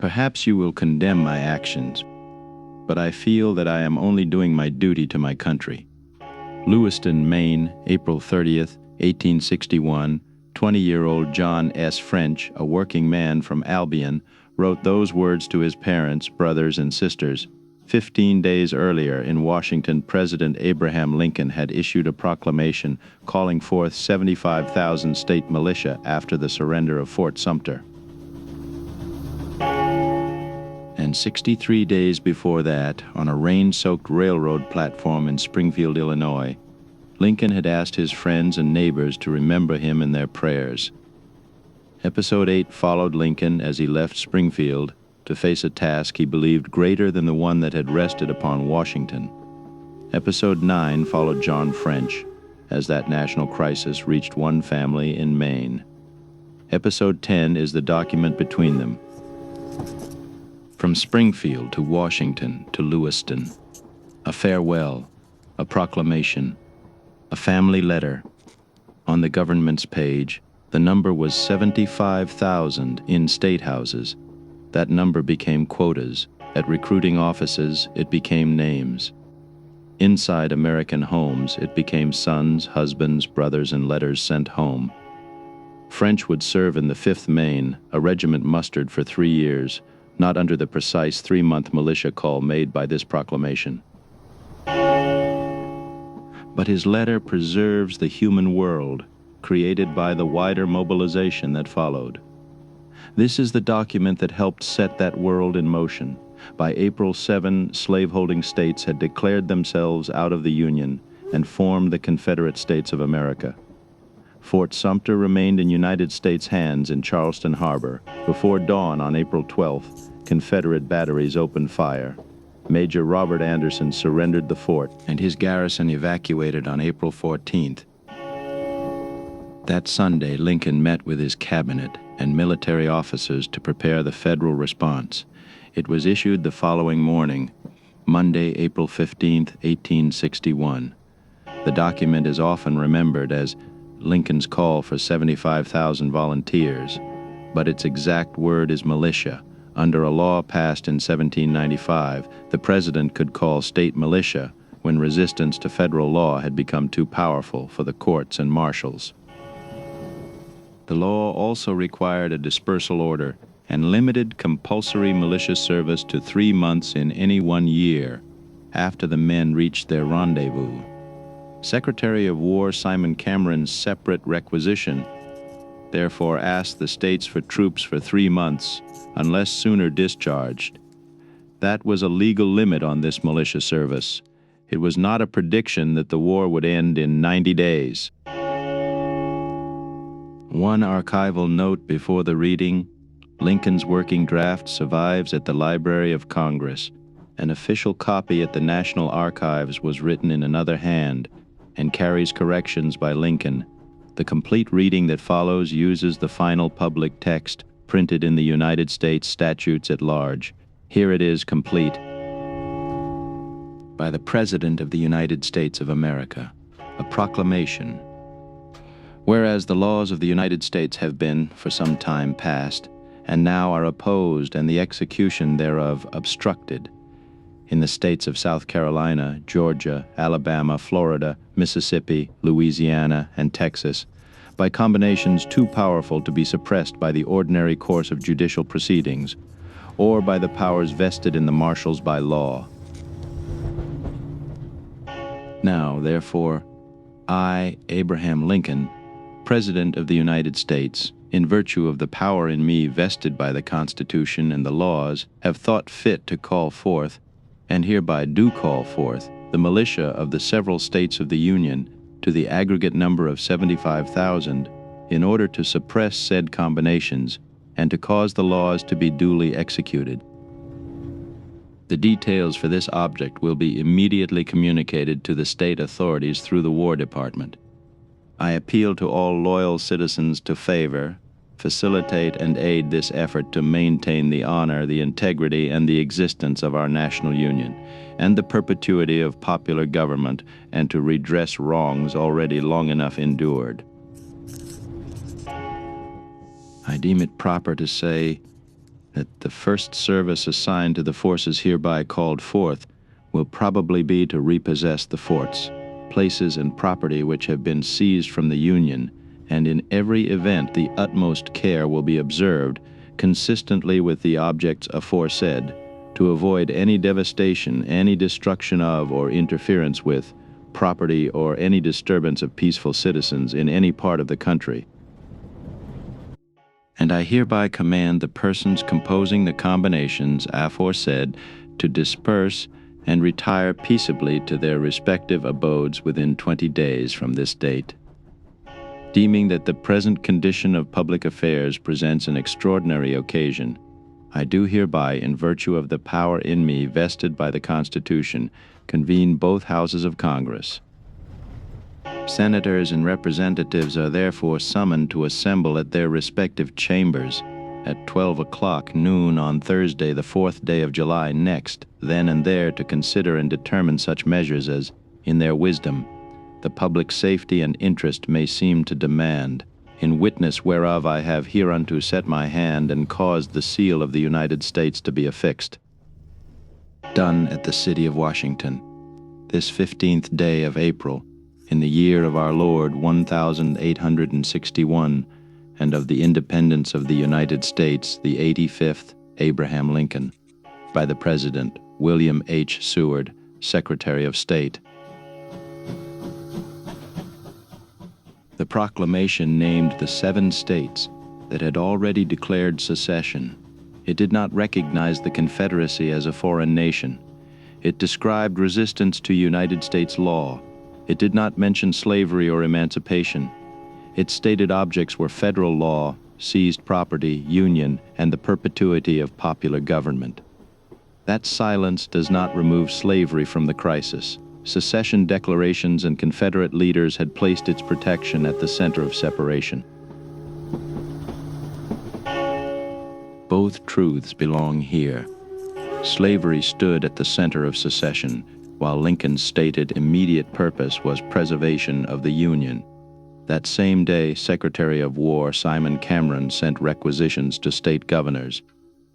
Perhaps you will condemn my actions, but I feel that I am only doing my duty to my country. Lewiston, Maine, April 30th, 1861, 20-year-old John S. French, a working man from Albion, wrote those words to his parents, brothers, and sisters. 15 days earlier in Washington, President Abraham Lincoln had issued a proclamation calling forth 75,000 state militia after the surrender of Fort Sumter. And 63 days before that, on a rain-soaked railroad platform in Springfield, Illinois, Lincoln had asked his friends and neighbors to remember him in their prayers. Episode 8 followed Lincoln as he left Springfield to face a task he believed greater than the one that had rested upon Washington. Episode 9 followed John French as that national crisis reached one family in Maine. Episode 10 is the document between them. From Springfield to Washington to Lewiston, a farewell, a proclamation, a family letter. On the government's page, the number was 75,000 in state houses. That number became quotas. At recruiting offices, it became names. Inside American homes, it became sons, husbands, brothers, and letters sent home. French would serve in the 5th Maine, a regiment mustered for 3 years, not under the precise 3-month militia call made by this proclamation. But his letter preserves the human world created by the wider mobilization that followed. This is the document that helped set that world in motion. By April 7, slaveholding states had declared themselves out of the Union and formed the Confederate States of America. Fort Sumter remained in United States hands in Charleston Harbor. Before dawn on April 12th, Confederate batteries opened fire. Major Robert Anderson surrendered the fort, and his garrison evacuated on April 14th. That Sunday, Lincoln met with his cabinet and military officers to prepare the federal response. It was issued the following morning, Monday, April 15th, 1861. The document is often remembered as Lincoln's call for 75,000 volunteers, but its exact word is militia. Under a law passed in 1795, the president could call state militia when resistance to federal law had become too powerful for the courts and marshals. The law also required a dispersal order and limited compulsory militia service to 3 months in any 1 year after the men reached their rendezvous. Secretary of War Simon Cameron's separate requisition therefore asked the states for troops for 3 months, unless sooner discharged. That was a legal limit on this militia service. It was not a prediction that the war would end in 90 days. One archival note before the reading: Lincoln's working draft survives at the Library of Congress. An official copy at the National Archives was written in another hand and carries corrections by Lincoln. The complete reading that follows uses the final public text printed in the United States Statutes at Large. Here it is complete. By the President of the United States of America, a proclamation. Whereas the laws of the United States have been, for some time past, and now are opposed and the execution thereof obstructed, in the states of South Carolina, Georgia, Alabama, Florida, Mississippi, Louisiana, and Texas, by combinations too powerful to be suppressed by the ordinary course of judicial proceedings, or by the powers vested in the marshals by law. Now, therefore, I, Abraham Lincoln, President of the United States, in virtue of the power in me vested by the Constitution and the laws, have thought fit to call forth, and hereby do call forth, the militia of the several states of the Union to the aggregate number of 75,000, in order to suppress said combinations and to cause the laws to be duly executed. The details for this object will be immediately communicated to the state authorities through the War Department. I appeal to all loyal citizens to favor, facilitate, and aid this effort to maintain the honor, the integrity, and the existence of our national union, and the perpetuity of popular government, and to redress wrongs already long enough endured. I deem it proper to say that the first service assigned to the forces hereby called forth will probably be to repossess the forts, places and property which have been seized from the Union, and in every event the utmost care will be observed, consistently with the objects aforesaid, to avoid any devastation, any destruction of or interference with property or any disturbance of peaceful citizens in any part of the country. And I hereby command the persons composing the combinations aforesaid to disperse and retire peaceably to their respective abodes within 20 days from this date. Deeming that the present condition of public affairs presents an extraordinary occasion, I do hereby, in virtue of the power in me vested by the Constitution, convene both houses of Congress. Senators and representatives are therefore summoned to assemble at their respective chambers at 12 o'clock noon on Thursday, the 4th day of July next, then and there to consider and determine such measures as, in their wisdom, the public safety and interest may seem to demand, in witness whereof I have hereunto set my hand and caused the seal of the United States to be affixed. Done at the city of Washington, this 15th day of April, in the year of our Lord 1861, and of the independence of the United States, the 85th Abraham Lincoln, by the President William H. Seward, Secretary of State. The proclamation named the 7 states that had already declared secession. It did not recognize the Confederacy as a foreign nation. It described resistance to United States law. It did not mention slavery or emancipation. Its stated objects were federal law, seized property, union, and the perpetuity of popular government. That silence does not remove slavery from the crisis. Secession declarations and Confederate leaders had placed its protection at the center of separation. Both truths belong here. Slavery stood at the center of secession, while Lincoln's stated immediate purpose was preservation of the Union. That same day, Secretary of War Simon Cameron sent requisitions to state governors.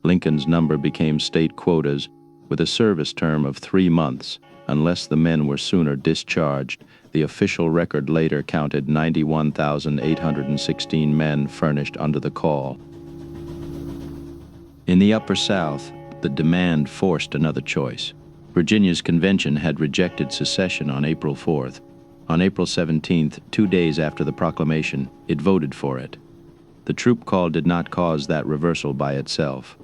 Lincoln's number became state quotas with a service term of 3 months, unless the men were sooner discharged. The official record later counted 91,816 men furnished under the call. In the Upper South, the demand forced another choice. Virginia's convention had rejected secession on April 4th. On April 17th, 2 days after the proclamation, it voted for it. The troop call did not cause that reversal by itself,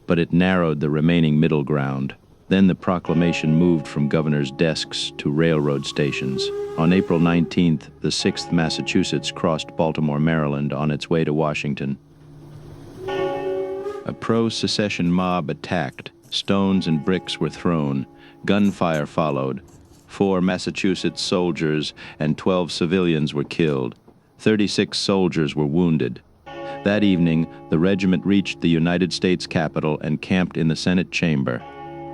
but it narrowed the remaining middle ground. Then the proclamation moved from governors' desks to railroad stations. On April 19th, the 6th Massachusetts crossed Baltimore, Maryland on its way to Washington. A pro-secession mob attacked. Stones and bricks were thrown. Gunfire followed. 4 Massachusetts soldiers and 12 civilians were killed. 36 soldiers were wounded. That evening, the regiment reached the United States Capitol and camped in the Senate chamber.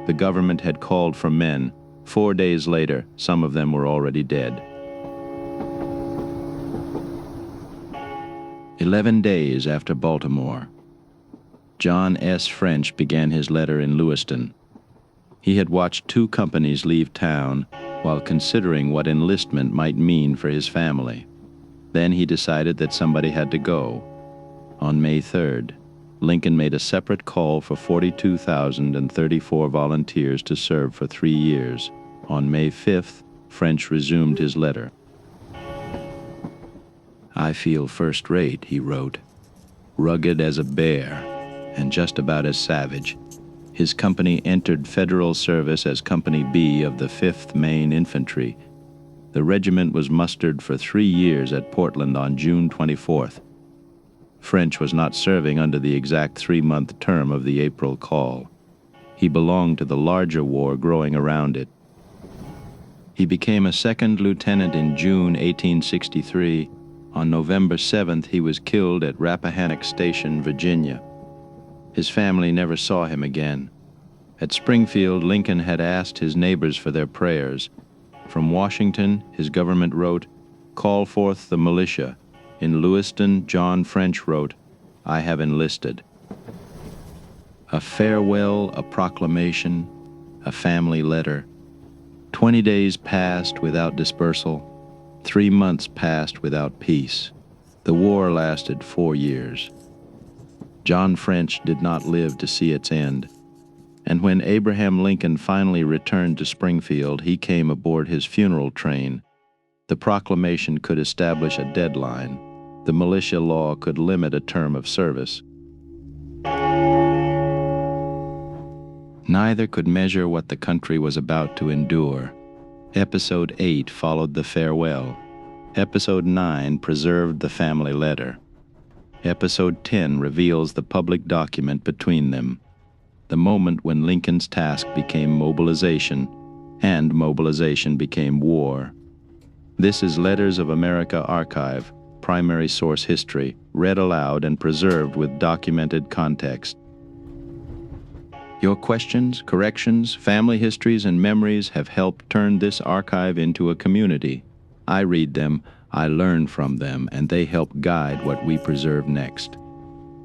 The government had called for men. 4 days later, some of them were already dead. 11 days after Baltimore, John S. French began his letter in Lewiston. He had watched 2 companies leave town while considering what enlistment might mean for his family. Then he decided that somebody had to go. On May 3rd, Lincoln made a separate call for 42,034 volunteers to serve for 3 years. On May 5th, French resumed his letter. "I feel first-rate," he wrote, "rugged as a bear and just about as savage." His company entered federal service as Company B of the 5th Maine Infantry. The regiment was mustered for 3 years at Portland on June 24th. French was not serving under the exact 3-month term of the April call. He belonged to the larger war growing around it. He became a 2nd lieutenant in June 1863. On November 7th, he was killed at Rappahannock Station, Virginia. His family never saw him again. At Springfield, Lincoln had asked his neighbors for their prayers. From Washington, his government wrote, "Call forth the militia." In Lewiston, John French wrote, "I have enlisted." A farewell, a proclamation, a family letter. 20 days passed without dispersal. 3 months passed without peace. The war lasted 4 years. John French did not live to see its end. And when Abraham Lincoln finally returned to Springfield, he came aboard his funeral train. The proclamation could establish a deadline. The militia law could limit a term of service. Neither could measure what the country was about to endure. Episode 8 followed the farewell. Episode 9 preserved the family letter. Episode 10 reveals the public document between them, the moment when Lincoln's task became mobilization, and mobilization became war. This is Letters of America Archive, primary source history, read aloud and preserved with documented context. Your questions, corrections, family histories, and memories have helped turn this archive into a community. I read them, I learn from them, and they help guide what we preserve next.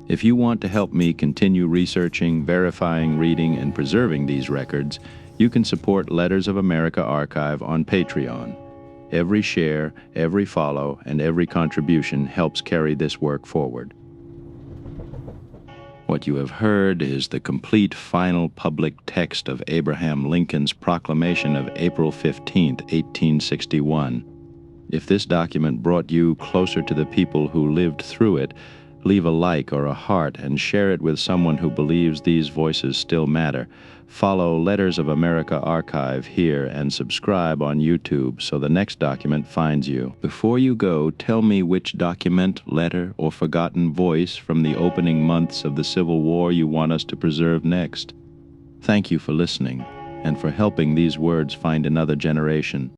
If you want to help me continue researching, verifying, reading, and preserving these records, you can support Letters of America Archive on Patreon. Every share, every follow, and every contribution helps carry this work forward. What you have heard is the complete final public text of Abraham Lincoln's proclamation of April 15, 1861. If this document brought you closer to the people who lived through it, leave a like or a heart and share it with someone who believes these voices still matter. Follow Letters of America Archive here and subscribe on YouTube so the next document finds you. Before you go, tell me which document, letter, or forgotten voice from the opening months of the Civil War you want us to preserve next. Thank you for listening and for helping these words find another generation.